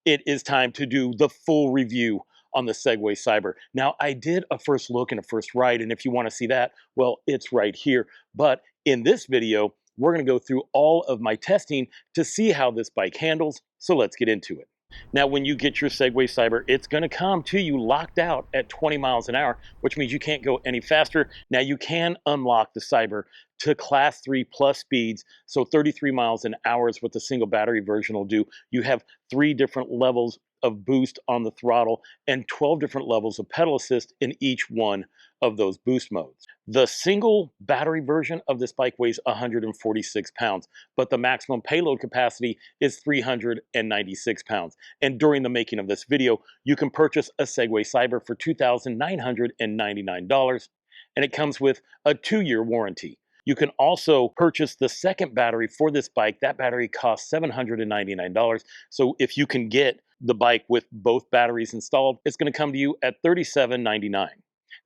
it is time to do the full review on the Segway Xyber. Now, I did a first look and a first ride, and if you want to see that, well, it's right here. But in this video, we're going to go through all of my testing to see how this bike handles, so let's get into it. Now, when you get your Segway Xyber, it's going to come to you locked out at 20 miles an hour, which means you can't go any faster. Now, you can unlock the Xyber to class 3 plus speeds, so 33 miles an hour is what the single battery version will do. You have 3 different levels of boost on the throttle and 12 different levels of pedal assist in each one of those boost modes. The single battery version of this bike weighs 146 pounds, but the maximum payload capacity is 396 pounds. And during the making of this video, you can purchase a Segway Xyber for $2,999, and it comes with a 2-year warranty. You can also purchase the second battery for this bike. That battery costs $799. So if you can get the bike with both batteries installed, it's going to come to you at $37.99.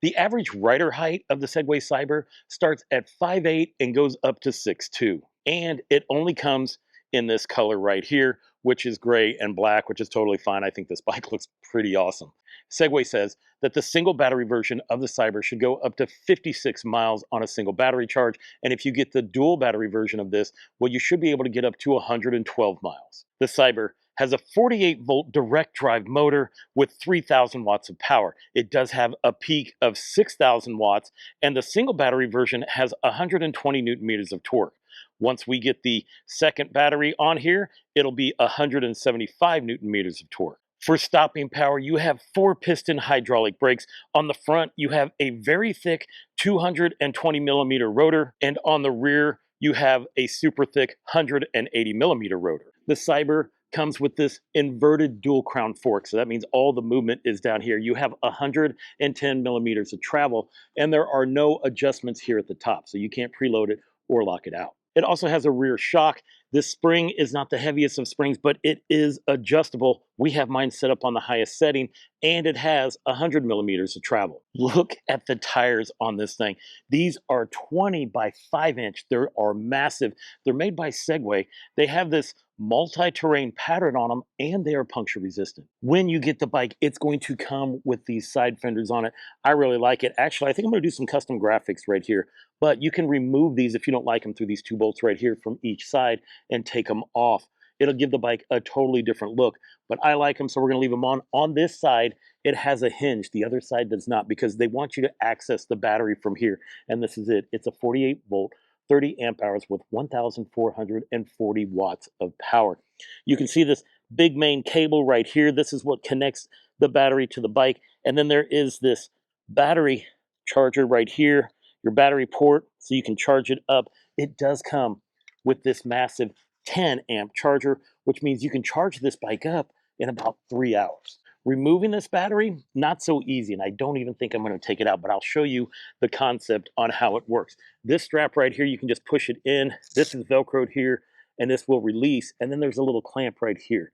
The average rider height of the Segway Xyber starts at 5'8" and goes up to 6'2". And it only comes in this color right here, which is gray and black, which is totally fine. I think this bike looks pretty awesome. Segway says that the single battery version of the Xyber should go up to 56 miles on a single battery charge. And if you get the dual battery version of this, well, you should be able to get up to 112 miles. The Xyber has a 48-volt direct drive motor with 3,000 watts of power. It does have a peak of 6,000 watts, and the single battery version has 120 newton meters of torque. Once we get the second battery on here, it'll be 175 newton meters of torque. For stopping power, you have 4-piston hydraulic brakes. On the front, you have a very thick 220 millimeter rotor, and on the rear, you have a super thick 180 millimeter rotor. The Xyber comes with this inverted dual crown fork, so that means all the movement is down here. You have 110 millimeters of travel, and there are no adjustments here at the top, so you can't preload it or lock it out. It also has a rear shock. This spring is not the heaviest of springs, but it is adjustable. We have mine set up on the highest setting, and it has 100 millimeters of travel. Look at the tires on this thing. These are 20 by 5 inch. They are massive. They're made by Segway. They have this multi-terrain pattern on them, and they are puncture resistant. When you get the bike, it's going to come with these side fenders on it. I really like it. Actually, I think I'm going to do some custom graphics right here, but you can remove these if you don't like them through these 2 bolts right here from each side and take them off. It'll give the bike a totally different look, but I like them, so we're going to leave them on. On this side, it has a hinge. The other side does not, because they want you to access the battery from here, and this is it. It's a 48 volt 30 amp hours with 1,440 watts of power. You can see this big main cable right here. This is what connects the battery to the bike. And then there is this battery charger right here, your battery port, so you can charge it up. It does come with this massive 10 amp charger, which means you can charge this bike up in about 3 hours. Removing this battery, not so easy, and I don't even think I'm going to take it out, but I'll show you the concept on how it works. This strap right here, you can just push it in. This is Velcroed here, and this will release, and then there's a little clamp right here.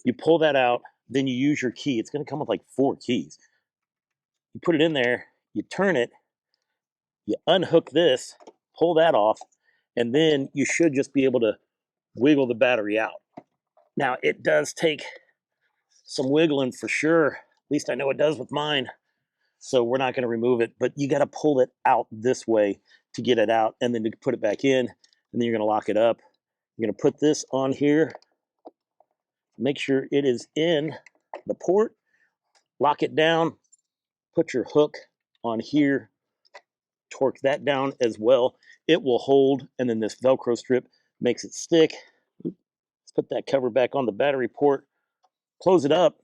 You pull that out, then you use your key. It's going to come with like 4 keys. You put it in there, you turn it, you unhook this, pull that off, and then you should just be able to wiggle the battery out. Now, it does take some wiggling for sure. At least I know it does with mine. So we're not going to remove it, but you got to pull it out this way to get it out, and then to put it back in, and then you're going to lock it up. You're going to put this on here, make sure it is in the port, lock it down, put your hook on here, torque that down as well. It will hold, and then this Velcro strip makes it stick. Let's put that cover back on the battery port, close it up,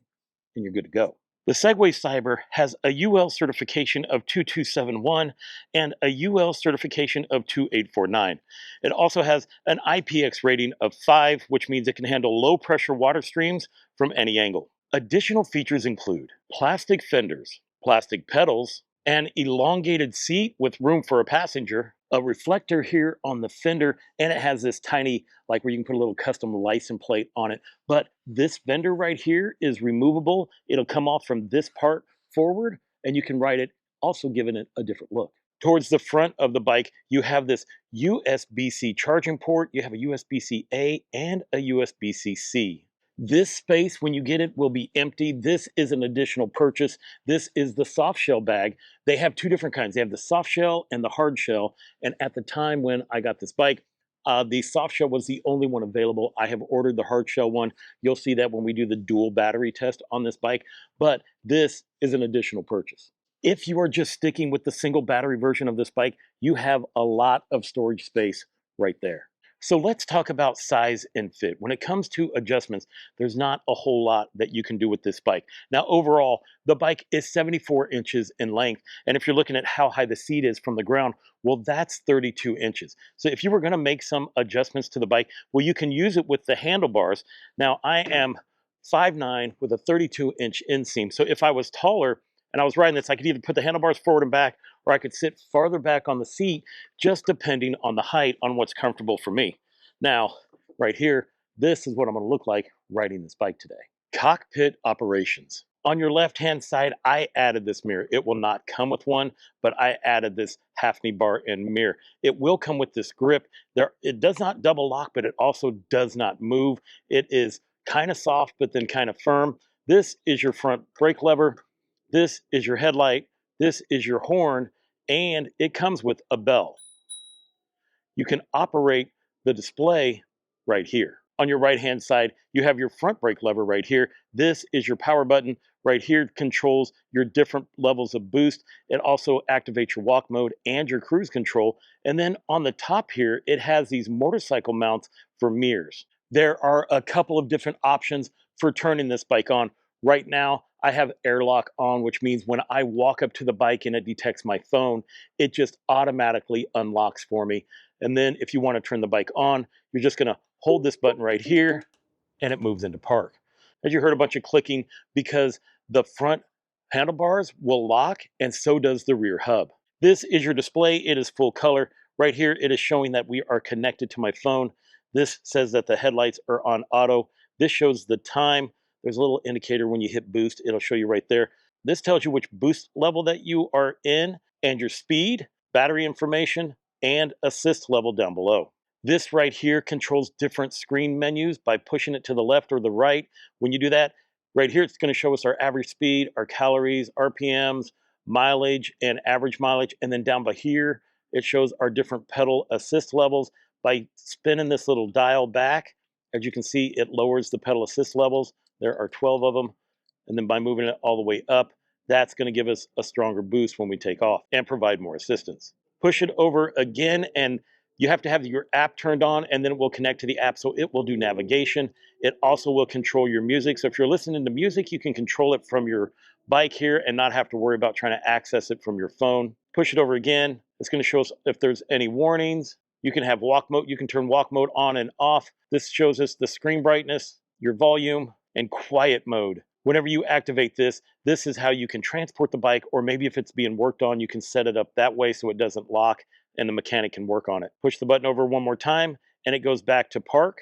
and you're good to go. The Segway Xyber has a UL certification of 2271 and a UL certification of 2849. It also has an IPX rating of 5, which means it can handle low pressure water streams from any angle. Additional features include plastic fenders, plastic pedals, an elongated seat with room for a passenger, a reflector here on the fender, and it has this tiny, like where you can put a little custom license plate on it. But this fender right here is removable. It'll come off from this part forward, and you can ride it, also giving it a different look. Towards the front of the bike, you have this USB-C charging port. You have a USB-C A and a USB-C C. This space, when you get it, will be empty. This is an additional purchase. This is the soft shell bag. They have two different kinds. They have the soft shell and the hard shell. And at the time when I got this bike, the soft shell was the only one available. I have ordered the hard shell one. You'll see that when we do the dual battery test on this bike. But this is an additional purchase. If you are just sticking with the single battery version of this bike, you have a lot of storage space right there. So let's talk about size and fit. When it comes to adjustments, there's not a whole lot that you can do with this bike. Now, overall, the bike is 74 inches in length. And if you're looking at how high the seat is from the ground, well, that's 32 inches. So if you were gonna make some adjustments to the bike, well, you can use it with the handlebars. Now, I am 5'9" with a 32-inch inseam. So if I was taller and I was riding this, I could either put the handlebars forward and back, or I could sit farther back on the seat, just depending on the height on what's comfortable for me. Now, right here, this is what I'm gonna look like riding this bike today. Cockpit Operations. On your left-hand side, I added this mirror. It will not come with one, but I added this half knee bar and mirror. It will come with this grip. It does not double lock, but it also does not move. It is kind of soft, but then kind of firm. This is your front brake lever. This is your headlight. This is your horn, and it comes with a bell. You can operate the display right here. On your right-hand side, you have your front brake lever right here. This is your power button. Right here controls your different levels of boost. It also activates your walk mode and your cruise control. And then on the top here, it has these motorcycle mounts for mirrors. There are a couple of different options for turning this bike on. Right now, I have airlock on, which means when I walk up to the bike and it detects my phone, it just automatically unlocks for me. And then if you want to turn the bike on, you're just going to hold this button right here and it moves into park. As you heard a bunch of clicking, because the front handlebars will lock and so does the rear hub. This is your display. It is full color. Right here, it is showing that we are connected to my phone. This says that the headlights are on auto. This shows the time. There's a little indicator when you hit boost. It'll show you right there. This tells you which boost level that you are in and your speed, battery information, and assist level down below. This right here controls different screen menus by pushing it to the left or the right. When you do that, right here, it's going to show us our average speed, our calories, RPMs, mileage, and average mileage. And then down by here, it shows our different pedal assist levels. By spinning this little dial back, as you can see, it lowers the pedal assist levels. There are 12 of them. And then by moving it all the way up, that's going to give us a stronger boost when we take off and provide more assistance. Push it over again, and you have to have your app turned on, and then it will connect to the app, so it will do navigation. It also will control your music. So if you're listening to music, you can control it from your bike here and not have to worry about trying to access it from your phone. Push it over again. It's going to show us if there's any warnings. You can have walk mode. You can turn walk mode on and off. This shows us the screen brightness, your volume, and quiet mode. Whenever you activate this, this is how you can transport the bike, or maybe if it's being worked on, you can set it up that way so it doesn't lock and the mechanic can work on it. Push the button over one more time and it goes back to park.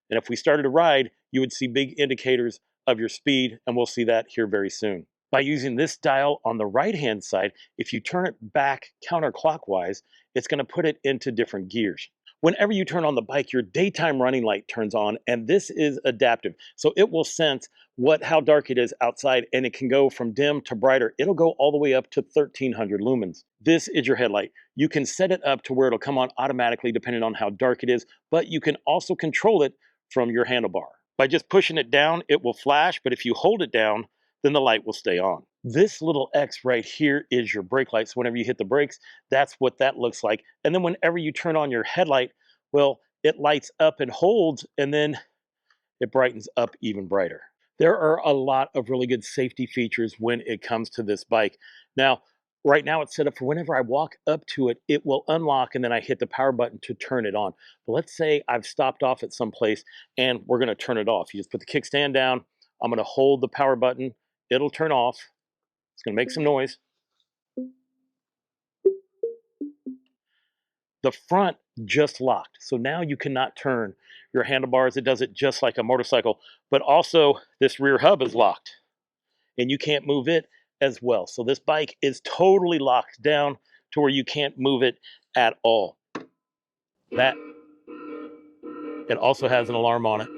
And if we started a ride, you would see big indicators of your speed, and we'll see that here very soon. By using this dial on the right-hand side, if you turn it back counterclockwise, it's going to put it into different gears. Whenever you turn on the bike, your daytime running light turns on, and this is adaptive. So it will sense how dark it is outside, and it can go from dim to brighter. It'll go all the way up to 1300 lumens. This is your headlight. You can set it up to where it'll come on automatically depending on how dark it is, but you can also control it from your handlebar. By just pushing it down, it will flash, but if you hold it down, then the light will stay on. This little X right here is your brake light. So whenever you hit the brakes, that's what that looks like. And then whenever you turn on your headlight, well, it lights up and holds, and then it brightens up even brighter. There are a lot of really good safety features when it comes to this bike. Now, right now it's set up for whenever I walk up to it, it will unlock and then I hit the power button to turn it on. But let's say I've stopped off at some place and we're gonna turn it off. You just put the kickstand down, I'm gonna hold the power button, it'll turn off, it's gonna make some noise. The front just locked. So now you cannot turn your handlebars. It does it just like a motorcycle, but also this rear hub is locked and you can't move it as well. So this bike is totally locked down to where you can't move it at all. That, it also has an alarm on it.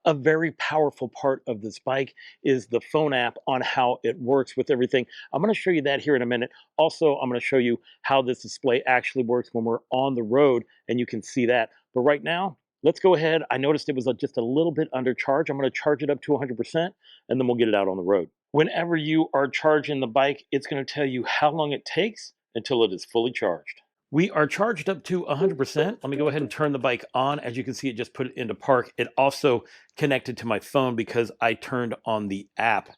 A very powerful part of this bike is the phone app on how it works with everything. I'm going to show you that here in a minute. Also, I'm going to show you how this display actually works when we're on the road, and you can see that. But right now, let's go ahead. I noticed it was just a little bit under charge. I'm going to charge it up to 100%, and then we'll get it out on the road. Whenever you are charging the bike, it's going to tell you how long it takes until it is fully charged. We are charged up to 100%. Let me go ahead and turn the bike on. As you can see, it just put it into park. It also connected to my phone because I turned on the app.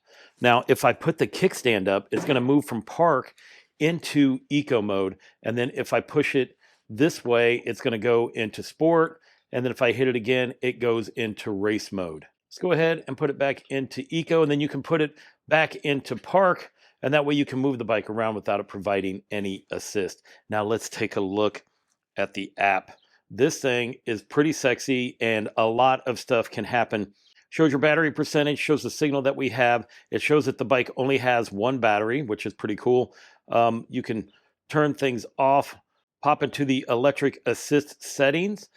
Now, if I put the kickstand up, it's going to move from park into eco mode. And then if I push it this way, it's going to go into sport. And then if I hit it again, it goes into race mode. Let's go ahead and put it back into eco, and then you can put it back into park. And that way you can move the bike around without it providing any assist. Now let's take a look at the app. This thing is pretty sexy and a lot of stuff can happen. Shows your battery percentage, shows the signal that we have. It shows that the bike only has one battery, which is pretty cool. You can turn things off, pop into the electric assist settings.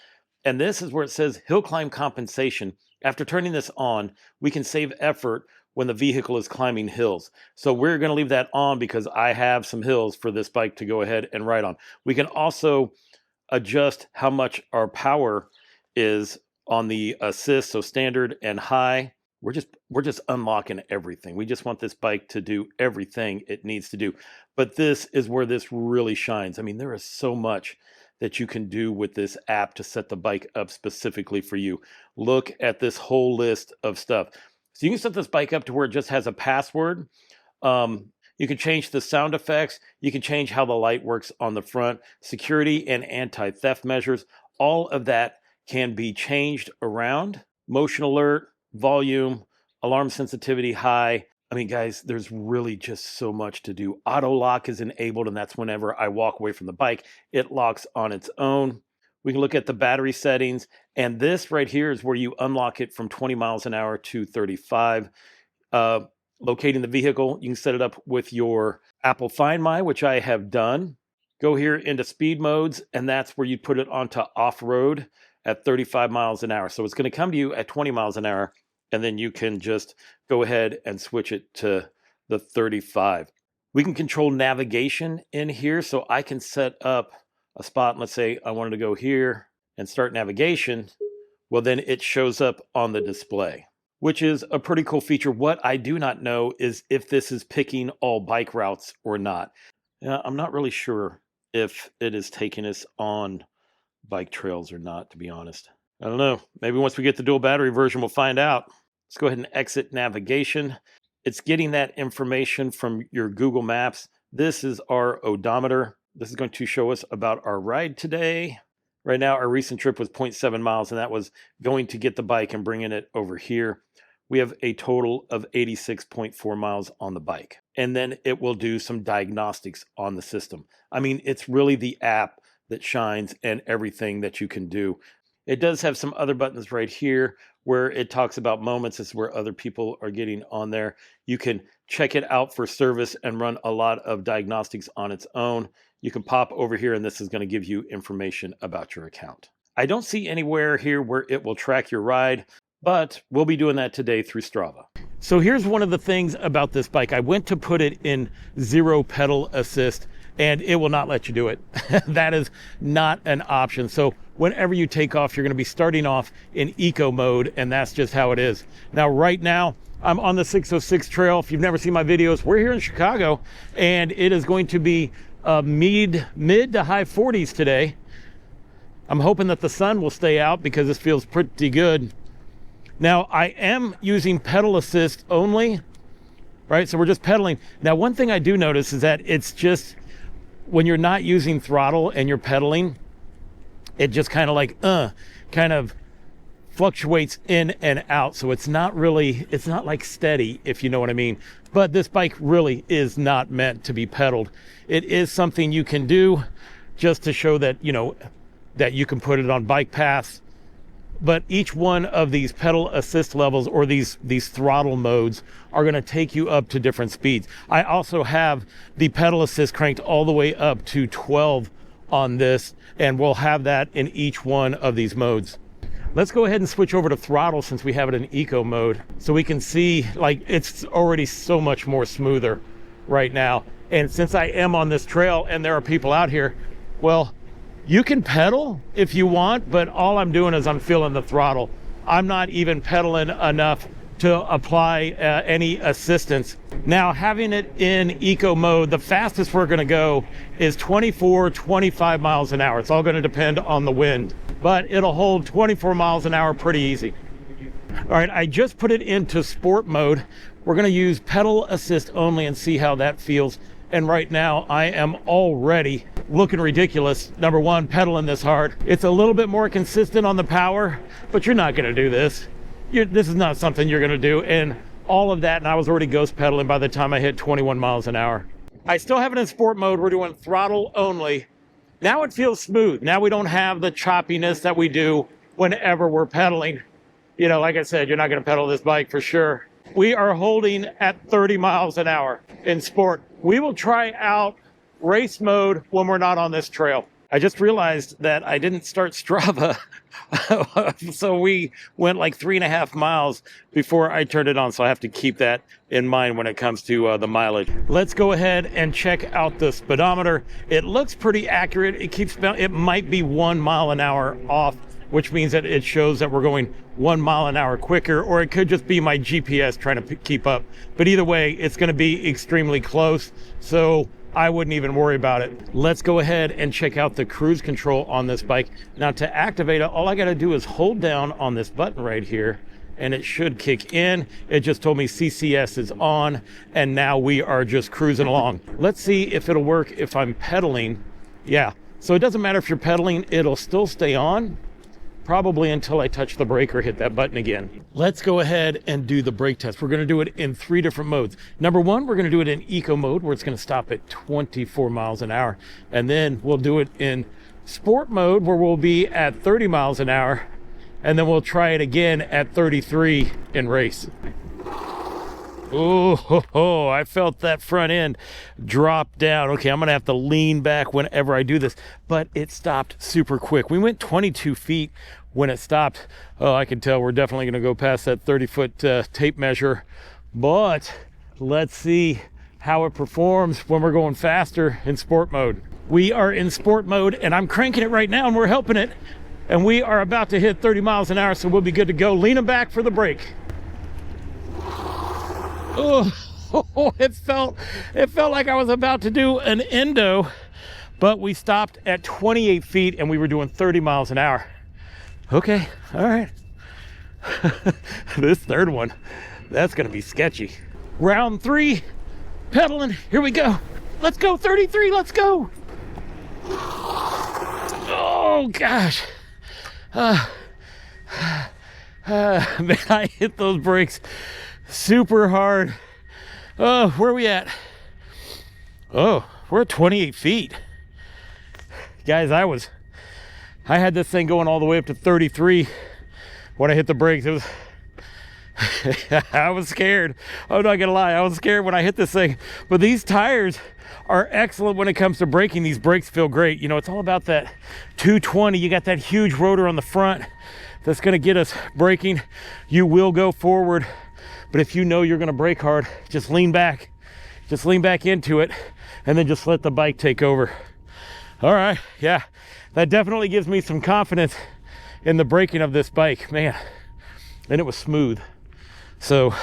And this is where it says hill climb compensation. After turning this on, we can save effort when the vehicle is climbing hills. So we're going to leave that on because I have some hills for this bike to go ahead and ride on. We can also adjust how much our power is on the assist, so standard and high. We're just unlocking everything. We just want this bike to do everything it needs to do. But this is where this really shines. I mean, there is so much that you can do with this app to set the bike up specifically for you. Look at this whole list of stuff. So you can set this bike up to where it just has a password. You can change the sound effects. You can change how the light works on the front. Security and anti-theft measures. All of that can be changed around. Motion alert, volume, alarm sensitivity high. I mean, guys, there's really just so much to do. Auto lock is enabled, and that's whenever I walk away from the bike, it locks on its own. We can look at the battery settings, and this right here is where you unlock it from 20 miles an hour to 35. Locating the vehicle, you can set it up with your Apple Find My, which I have done. Go here into speed modes, and that's where you put it onto off-road at 35 miles an hour. So it's going to come to you at 20 miles an hour, and then you can just go ahead and switch it to the 35. We can control navigation in here, so I can set up a spot. Let's say I wanted to go here and start navigation. Well, then it shows up on the display, which is a pretty cool feature. What I do not know is if this is picking all bike routes or not. I'm not really sure if it is taking us on bike trails or not, to be honest. I don't know. Maybe once we get the dual battery version, we'll find out. Let's go ahead and exit navigation. It's getting that information from your Google Maps. This is our odometer. This is going to show us about our ride today. Right now, our recent trip was 0.7 miles, and that was going to get the bike and bringing it over here. We have a total of 86.4 miles on the bike. And then it will do some diagnostics on the system. I mean, it's really the app that shines and everything that you can do. It does have some other buttons right here where it talks about moments. This is where other people are getting on there. You can check it out for service and run a lot of diagnostics on its own. You can pop over here, and this is going to give you information about your account. I don't see anywhere here where it will track your ride, but we'll be doing that today through Strava. So here's one of the things about this bike. I went to put it in 0 pedal assist, and it will not let you do it. That is not an option. So whenever you take off, you're going to be starting off in eco mode, and that's just how it is. Now, right now, I'm on the 606 trail. If you've never seen my videos, we're here in Chicago, and it is going to be mid to high 40s today. I'm hoping that the sun will stay out because this feels pretty good. Now, I am using pedal assist only, right? So we're just pedaling. Now, one thing I do notice is that it's just, when you're not using throttle and you're pedaling, it just kind of like, kind of fluctuates in and out. So it's not like steady, if you know what I mean. But this bike really is not meant to be pedaled. It is something you can do just to show that, that you can put it on bike paths. But each one of these pedal assist levels or these throttle modes are going to take you up to different speeds. I also have the pedal assist cranked all the way up to 12 on this, and we'll have that in each one of these modes. Let's go ahead and switch over to throttle since we have it in eco mode, so we can see, like, it's already so much more smoother right now. And since I am on this trail and there are people out here, well, you can pedal if you want, but all I'm doing is I'm feeling the throttle. I'm not even pedaling enough to apply any assistance. Now, having it in eco mode, the fastest we're gonna go is 24, 25 miles an hour. It's all gonna depend on the wind, but it'll hold 24 miles an hour pretty easy. All right, I just put it into sport mode. We're gonna use pedal assist only and see how that feels. And right now I am already looking ridiculous. Number one, pedaling this hard. It's a little bit more consistent on the power, but you're not gonna do this. This is not something you're gonna do. And all of that, and I was already ghost pedaling by the time I hit 21 miles an hour. I still have it in sport mode. We're doing throttle only. Now it feels smooth. Now we don't have the choppiness that we do whenever we're pedaling. You know, like I said, you're not gonna pedal this bike for sure. We are holding at 30 miles an hour in sport. We will try out race mode when we're not on this trail. I just realized that I didn't start Strava. So we went like 3.5 miles before I turned it on. So I have to keep that in mind when it comes to the mileage. Let's go ahead and check out the speedometer. It looks pretty accurate. It might be 1 mile an hour off, which means that it shows that we're going 1 mile an hour quicker, or it could just be my GPS trying to keep up. But either way, it's gonna be extremely close, so I wouldn't even worry about it. Let's go ahead and check out the cruise control on this bike. Now, to activate it, all I gotta do is hold down on this button right here, and it should kick in. It just told me CCS is on, and now we are just cruising along. Let's see if it'll work if I'm pedaling. Yeah, so it doesn't matter if you're pedaling, it'll still stay on, probably until I touch the brake or hit that button again. Let's go ahead and do the brake test. We're gonna do it in 3 different modes. Number one, we're gonna do it in eco mode, where it's gonna stop at 24 miles an hour. And then we'll do it in sport mode, where we'll be at 30 miles an hour. And then we'll try it again at 33 in race. Oh, I felt that front end drop down. Okay, I'm gonna have to lean back whenever I do this, but it stopped super quick. We went 22 feet when it stopped. Oh, I can tell we're definitely gonna go past that 30-foot tape measure, but let's see how it performs when we're going faster in sport mode. We are in sport mode, and I'm cranking it right now, and we're helping it, and we are about to hit 30 miles an hour, so we'll be good to go. Leaning back for the brake. Oh, it felt like I was about to do an endo, but we stopped at 28 feet and we were doing 30 miles an hour. Okay, all right. This third one, that's gonna be sketchy. Round 3, pedaling, here we go. Let's go, 33, let's go. Oh gosh. Man, I hit those brakes super hard. Oh, where are we at? Oh, we're at 28 feet. Guys, I had this thing going all the way up to 33 when I hit the brakes. It was I was scared. I'm not gonna lie, I was scared when I hit this thing. But these tires are excellent when it comes to braking. These brakes feel great. You know, it's all about that 220. You got that huge rotor on the front that's gonna get us braking. You will go forward, but if you know you're gonna brake hard, just lean back into it, and then just let the bike take over. All right, yeah, that definitely gives me some confidence in the braking of this bike, man. And it was smooth. So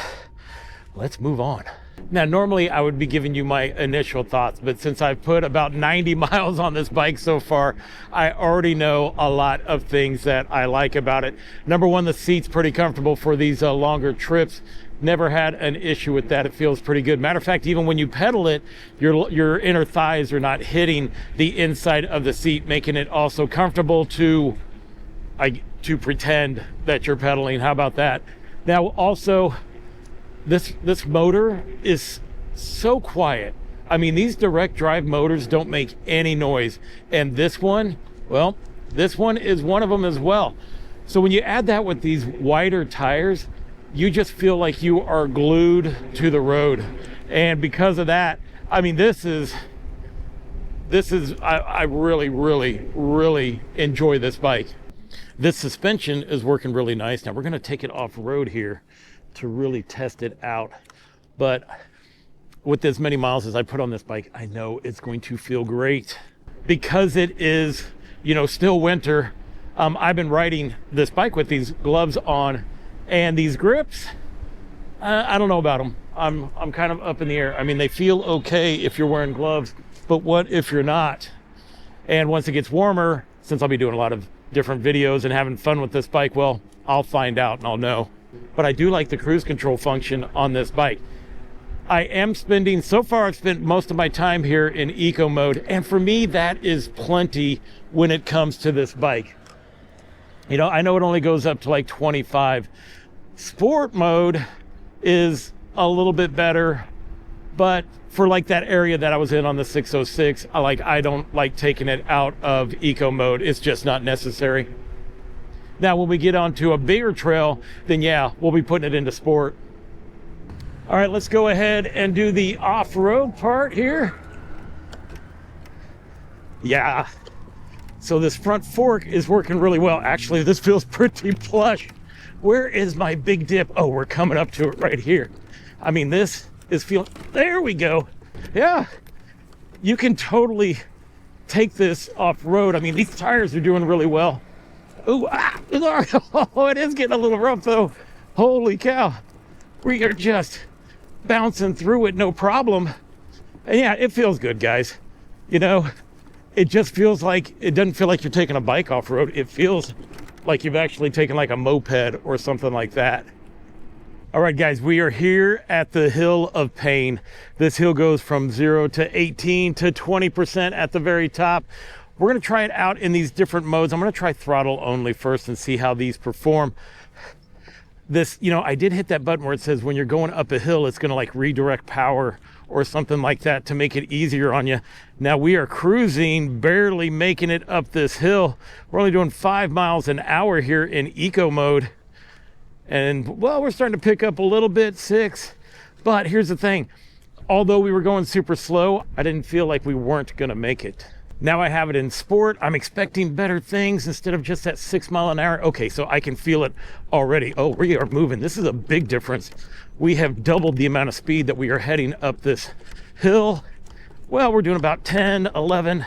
let's move on. Now, normally I would be giving you my initial thoughts, but since I've put about 90 miles on this bike so far, I already know a lot of things that I like about it. Number one, the seat's pretty comfortable for these longer trips. Never had an issue with that. It feels pretty good. Matter of fact, even when you pedal it, your inner thighs are not hitting the inside of the seat, making it also comfortable to pretend that you're pedaling. How about that? Now, also, this motor is so quiet. I mean, these direct drive motors don't make any noise. And this one, well, this one is one of them as well. So when you add that with these wider tires, you just feel like you are glued to the road. And because of that, I mean, I really, really, really enjoy this bike. This suspension is working really nice. Now we're going to take it off road here to really test it out. But with as many miles as I put on this bike, I know it's going to feel great. Because it is, you know, still winter, I've been riding this bike with these gloves on, and these grips, I don't know about them. I'm kind of up in the air. I mean, they feel okay if you're wearing gloves, but what if you're not? And once it gets warmer, since I'll be doing a lot of different videos and having fun with this bike, well, I'll find out and I'll know. But I do like the cruise control function on this bike. I am spending, so far I've spent most of my time here in eco mode, and for me that is plenty when it comes to this bike. You know, I know it only goes up to like 25. Sport mode is a little bit better, but for like that area that I was in on the 606, I don't like taking it out of eco mode. It's just not necessary. Now, when we get onto a bigger trail, then yeah, we'll be putting it into sport. All right, let's go ahead and do the off-road part here. Yeah. So this front fork is working really well. Actually, this feels pretty plush. Where is my big dip? Oh, we're coming up to it right here. I mean, this is feeling, there we go. Yeah, you can totally take this off-road. I mean, these tires are doing really well. Ooh, oh, it is getting a little rough though. Holy cow. We are just bouncing through it, no problem. And yeah, it feels good, guys. You know, it just feels like, it doesn't feel like you're taking a bike off-road. It feels like you've actually taken like a moped or something like that. All right, guys, we are here at the Hill of Pain. This hill goes from 0 to 18 to 20% at the very top. We're gonna try it out in these different modes. I'm gonna try throttle only first and see how these perform. This, you know, I did hit that button where it says when you're going up a hill, it's gonna like redirect power or something like that to make it easier on you. Now we are cruising, barely making it up this hill. We're only doing 5 miles an hour here in eco mode. And well, we're starting to pick up a little bit, 6. But here's the thing, although we were going super slow, I didn't feel like we weren't gonna make it. Now I have it in sport. I'm expecting better things instead of just that 6 mile an hour. Okay, so I can feel it already. Oh, we are moving. This is a big difference. We have doubled the amount of speed that we are heading up this hill. Well, we're doing about 10, 11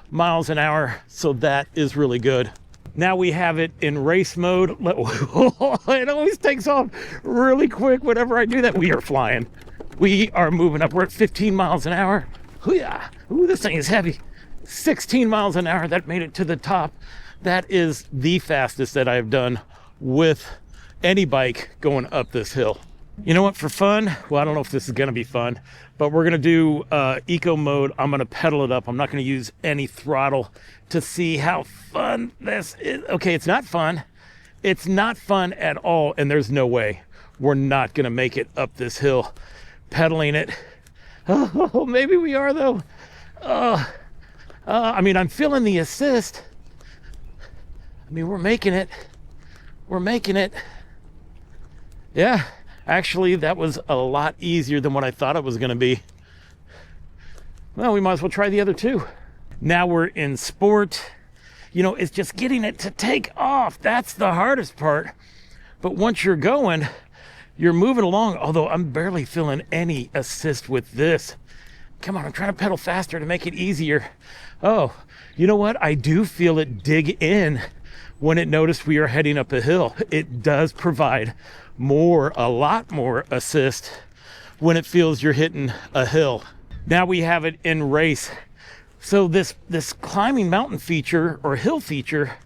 miles an hour. So that is really good. Now we have it in race mode. It always takes off really quick whenever I do that. We are flying. We are moving up. We're at 15 miles an hour. Ooh, this thing is heavy. 16 miles an hour. That made it to the top. That is the fastest that I've done with any bike going up this hill. You know what, for fun, well, I don't know if this is gonna be fun, but we're gonna do eco mode. I'm gonna pedal it up. I'm not gonna use any throttle to see how fun this is. Okay, it's not fun. It's not fun at all, and there's no way we're not gonna make it up this hill pedaling it. Oh, maybe we are though. I mean, I'm feeling the assist. I mean, we're making it. We're making it. Yeah, actually, that was a lot easier than what I thought it was going to be. Well, we might as well try the other two. Now we're in sport. You know, it's just getting it to take off. That's the hardest part. But once you're going, you're moving along, although I'm barely feeling any assist with this. Come on, I'm trying to pedal faster to make it easier. Oh, you know what? I do feel it dig in when it noticed we are heading up a hill. It does provide a lot more assist when it feels you're hitting a hill. Now we have it in race. So this climbing mountain feature or hill feature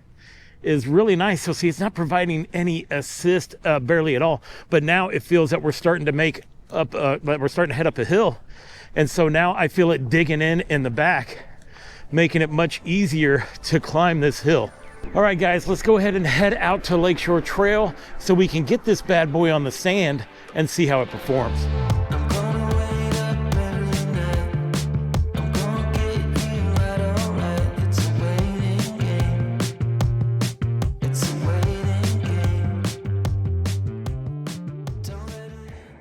is really nice. So see, it's not providing any assist barely at all, but now it feels that we're starting to we're starting to head up a hill. And so now I feel it digging in the back, making it much easier to climb this hill. All right, guys, let's go ahead and head out to Lakeshore Trail so we can get this bad boy on the sand and see how it performs.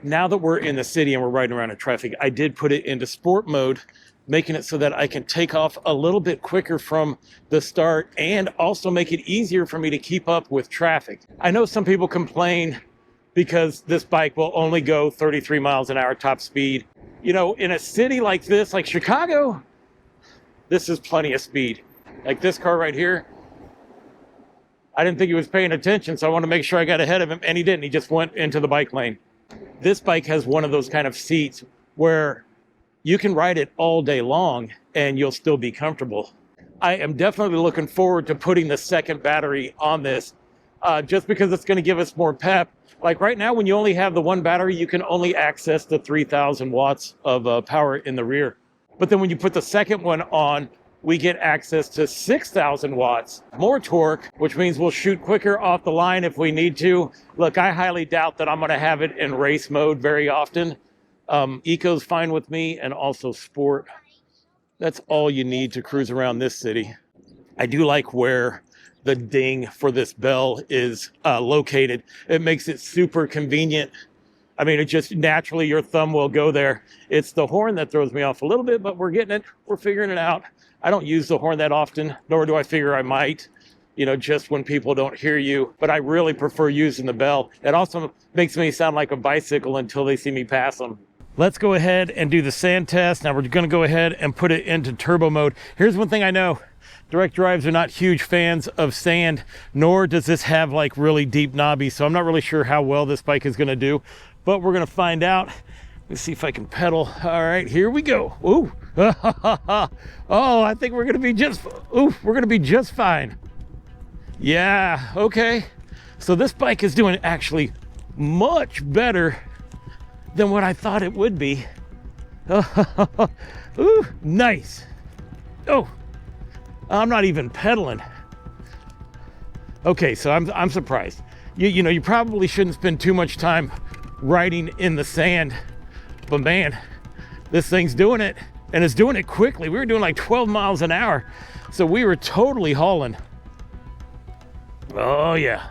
Now that we're in the city and we're riding around in traffic, I did put it into sport mode making it so that I can take off a little bit quicker from the start and also make it easier for me to keep up with traffic. I know some people complain because this bike will only go 33 miles an hour top speed. You know, in a city like this, like Chicago, this is plenty of speed. Like this car right here, I didn't think he was paying attention, so I want to make sure I got ahead of him, and he didn't. He just went into the bike lane. This bike has one of those kind of seats where you can ride it all day long and you'll still be comfortable. I am definitely looking forward to putting the second battery on this, just because it's going to give us more pep. Like right now, when you only have the one battery, you can only access the 3,000 watts of power in the rear. But then when you put the second one on, we get access to 6,000 watts, more torque, which means we'll shoot quicker off the line if we need to. Look, I highly doubt that I'm going to have it in race mode very often. Eco's fine with me, and also sport. That's all you need to cruise around this city. I do like where the ding for this bell is located. It makes it super convenient. I mean, it just naturally, your thumb will go there. It's the horn that throws me off a little bit, but we're getting it. We're figuring it out. I don't use the horn that often, nor do I figure I might, you know, just when people don't hear you. But I really prefer using the bell. It also makes me sound like a bicycle until they see me pass them. Let's go ahead and do the sand test. Now we're going to go ahead and put it into turbo mode. Here's one thing I know. Direct drives are not huge fans of sand, nor does this have like really deep knobby. So I'm not really sure how well this bike is going to do, but we're going to find out. Let's see if I can pedal. All right, here we go. Ooh. Oh, I think we're going to be just fine. Yeah, okay. So this bike is doing actually much better than what I thought it would be. Ooh, nice. Oh, I'm not even pedaling. Okay, so I'm surprised. You know, you probably shouldn't spend too much time riding in the sand, but man, this thing's doing it, and it's doing it quickly. We were doing like 12 miles an hour, so we were totally hauling. Oh yeah.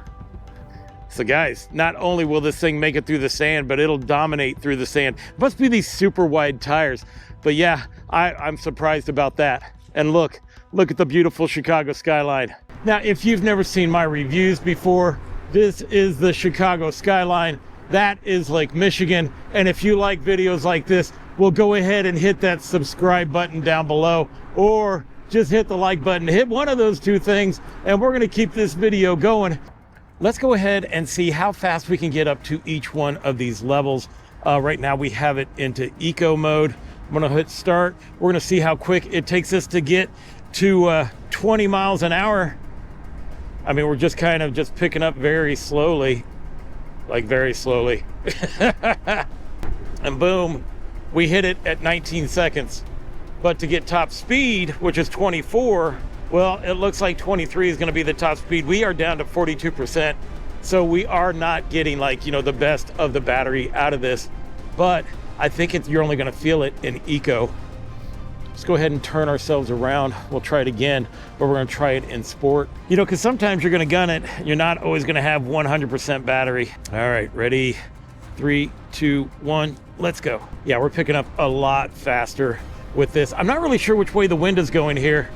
So guys, not only will this thing make it through the sand, but it'll dominate through the sand. Must be these super wide tires. But yeah, I'm surprised about that. And look at the beautiful Chicago skyline. Now, if you've never seen my reviews before, this is the Chicago skyline. That is Lake Michigan. And if you like videos like this, well, go ahead and hit that subscribe button down below, or just hit the like button. Hit one of those two things, and we're gonna keep this video going. Let's go ahead and see how fast we can get up to each one of these levels. Right now we have it into eco mode. I'm gonna hit start. We're gonna see how quick it takes us to get to 20 miles an hour. I mean, we're just kind of just picking up very slowly, like very slowly. And boom, we hit it at 19 seconds. But to get top speed, which is 24, well, it looks like 23 is going to be the top speed. We are down to 42%. So we are not getting like, you know, the best of the battery out of this. But I think you're only going to feel it in eco. Let's go ahead and turn ourselves around. We'll try it again, but we're going to try it in sport. You know, because sometimes you're going to gun it. You're not always going to have 100% battery. All right, ready? 3, 2, 1, let's go. Yeah, we're picking up a lot faster with this. I'm not really sure which way the wind is going here,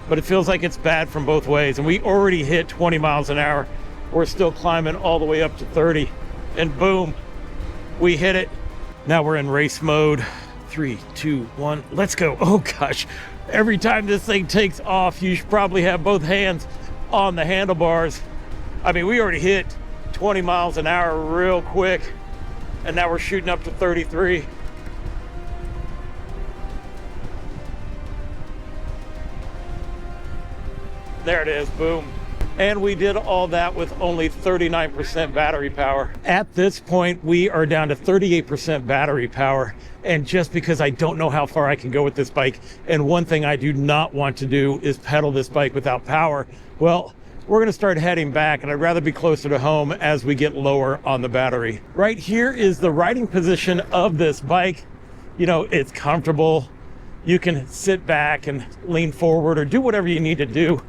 but it feels like it's bad from both ways. And we already hit 20 miles an hour. We're still climbing all the way up to 30, and boom, we hit it. Now we're in race mode. 3, 2, 1, let's go. Oh gosh, every time this thing takes off, you should probably have both hands on the handlebars. I mean, we already hit 20 miles an hour real quick, and now we're shooting up to 33. There it is, boom. And we did all that with only 39% battery power. At this point, we are down to 38% battery power. And just because I don't know how far I can go with this bike, and one thing I do not want to do is pedal this bike without power, well, we're gonna start heading back, and I'd rather be closer to home as we get lower on the battery. Right here is the riding position of this bike. You know, it's comfortable. You can sit back and lean forward or do whatever you need to do.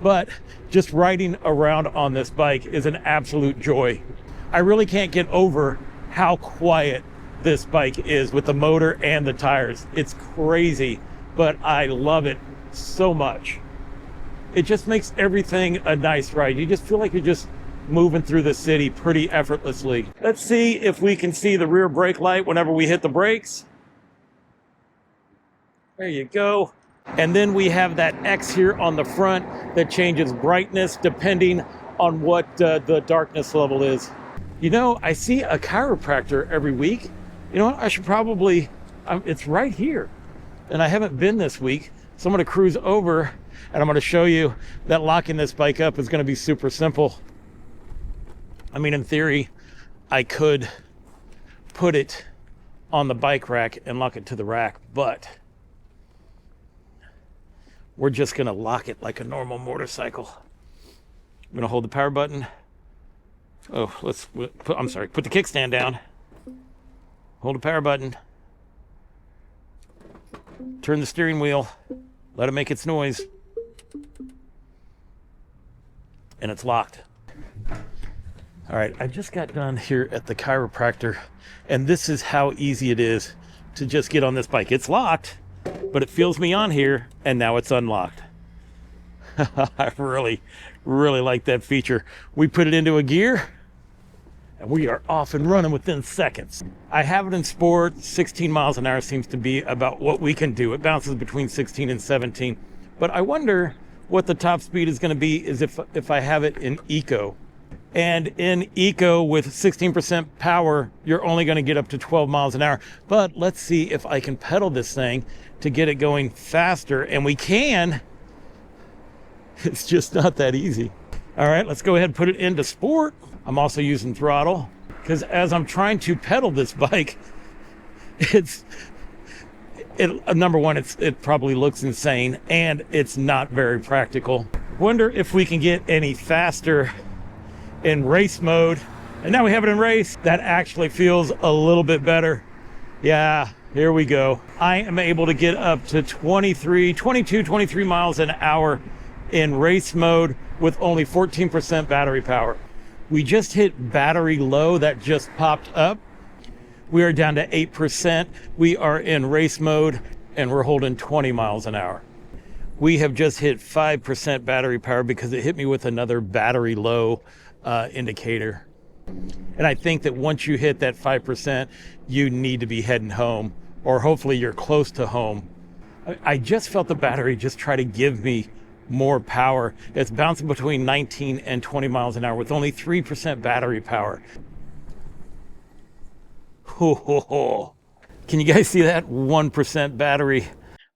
But just riding around on this bike is an absolute joy. I really can't get over how quiet this bike is with the motor and the tires. It's crazy but I love it so much. It just makes everything a nice ride. You just feel like you're just moving through the city pretty effortlessly. Let's see if we can see the rear brake light whenever we hit the brakes. There you go. And then we have that X here on the front that changes brightness depending on what the darkness level is. You know, I see a chiropractor every week. You know what? I should probably, it's right here. And I haven't been this week. So I'm going to cruise over and I'm going to show you that locking this bike up is going to be super simple. I mean, in theory, I could put it on the bike rack and lock it to the rack, but we're just going to lock it like a normal motorcycle. I'm going to hold the power button. Oh, I'm sorry, put the kickstand down. Hold the power button. Turn the steering wheel. Let it make its noise. And it's locked. All right, I just got done here at the chiropractor, and this is how easy it is to just get on this bike. It's locked, but it feels me on here, and now it's unlocked. I really like that feature. We put it into a gear, and we are off and running within seconds. I have it in sport. 16 miles an hour seems to be about what we can do. It bounces between 16 and 17, but I wonder what the top speed is going to be is if I have it in eco. And in eco with 16% power, you're only going to get up to 12 miles an hour. But let's see if I can pedal this thing to get it going faster. And we can. It's just not that easy. All right, let's go ahead and put it into sport. I'm also using throttle because as I'm trying to pedal this bike, number one, it probably looks insane and it's not very practical. Wonder if we can get any faster in race mode. And now we have it in race. That actually feels a little bit better. Yeah, here we go. I am able to get up to 23 miles an hour in race mode with only 14% battery power. We just hit battery low, that just popped up. We are down to 8%. We are in race mode and we're holding 20 miles an hour. We have just hit 5% battery power because it hit me with another battery low indicator. And I think that once you hit that 5%, you need to be heading home, or hopefully you're close to home. I just felt the battery just try to give me more power. It's bouncing between 19 and 20 miles an hour with only 3% battery power. Ho, ho, ho. Can you guys see that? 1% battery.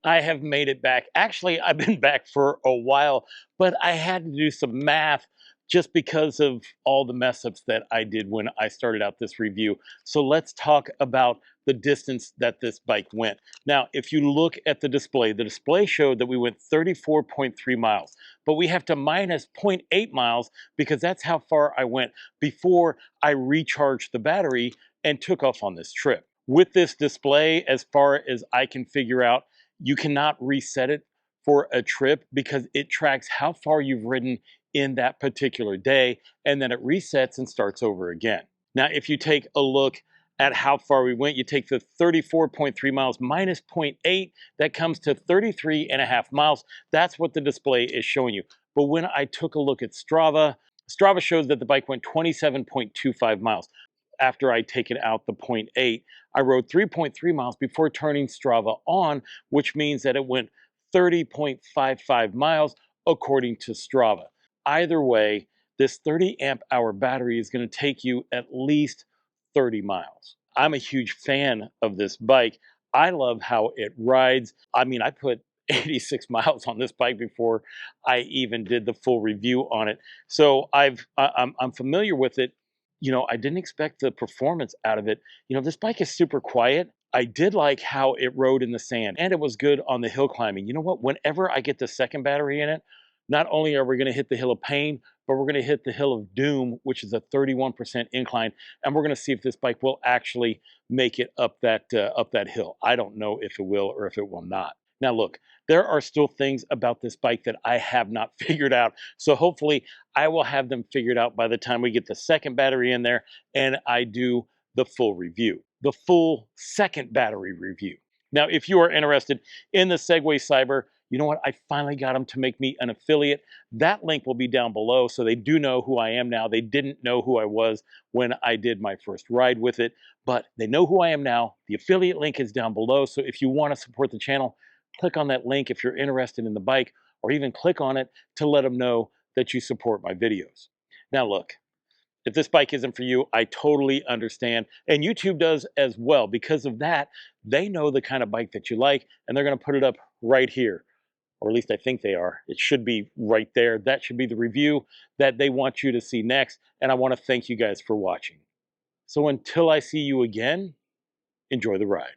I have made it back. Actually, I've been back for a while, but I had to do some math just because of all the mess ups that I did when I started out this review. So let's talk about the distance that this bike went. Now, if you look at the display showed that we went 34.3 miles, but we have to minus 0.8 miles because that's how far I went before I recharged the battery and took off on this trip. With this display, as far as I can figure out, you cannot reset it for a trip because it tracks how far you've ridden in that particular day, and then it resets and starts over again. Now, if you take a look at how far we went, you take the 34.3 miles minus 0.8, that comes to 33.5 miles. That's what the display is showing you. But when I took a look at Strava, Strava shows that the bike went 27.25 miles. After I'd taken out the 0.8, I rode 3.3 miles before turning Strava on, which means that it went 30.55 miles according to Strava. Either way, this 30 amp hour battery is going to take you at least 30 miles. I'm a huge fan of this bike. I love how it rides. I mean, I put 86 miles on this bike before I even did the full review on it. So I'm familiar with it. You know, I didn't expect the performance out of it. You know, this bike is super quiet. I did like how it rode in the sand, and it was good on the hill climbing. You know what? Whenever I get the second battery in it, not only are we going to hit the hill of pain, but we're going to hit the hill of doom, which is a 31% incline, and we're going to see if this bike will actually make it up that hill. I don't know if it will or if it will not. Now look, there are still things about this bike that I have not figured out, so hopefully I will have them figured out by the time we get the second battery in there and I do the full review, the full second battery review. Now, if you are interested in the Segway Xyber, you know what? I finally got them to make me an affiliate. That link will be down below, so they do know who I am now. They didn't know who I was when I did my first ride with it, but they know who I am now. The affiliate link is down below, so if you want to support the channel, click on that link if you're interested in the bike, or even click on it to let them know that you support my videos. Now look, if this bike isn't for you, I totally understand. And YouTube does as well. Because of that, they know the kind of bike that you like, and they're going to put it up right here. Or at least I think they are. It should be right there. That should be the review that they want you to see next. And I want to thank you guys for watching. So until I see you again, enjoy the ride.